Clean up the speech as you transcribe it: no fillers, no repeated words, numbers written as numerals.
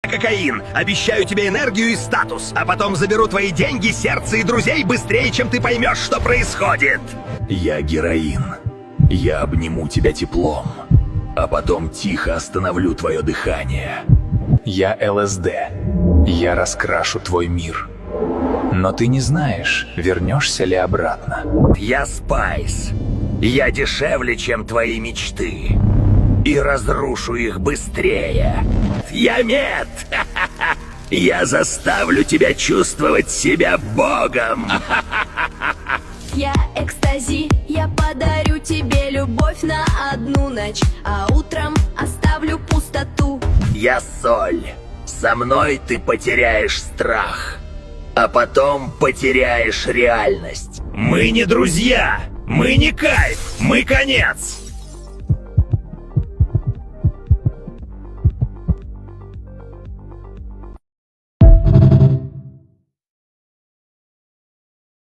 Кокаин. Обещаю тебе энергию и статус, а потом заберу твои деньги, сердце и друзей быстрее, чем ты поймешь, что происходит. Я героин. Я обниму тебя теплом, а потом тихо остановлю твое дыхание. Я ЛСД. Я раскрашу твой мир. Но ты не знаешь, вернешься ли обратно. Я Спайс. Я дешевле, чем твои мечты. И разрушу их быстрее. Я Мед. Я заставлю тебя чувствовать себя богом. Я экстази, я подарю тебе любовь на одну ночь, а утром оставлю пустоту. Я Соль. Со мной ты потеряешь страх, а потом потеряешь реальность. Мы не друзья, мы не кайф, мы конец.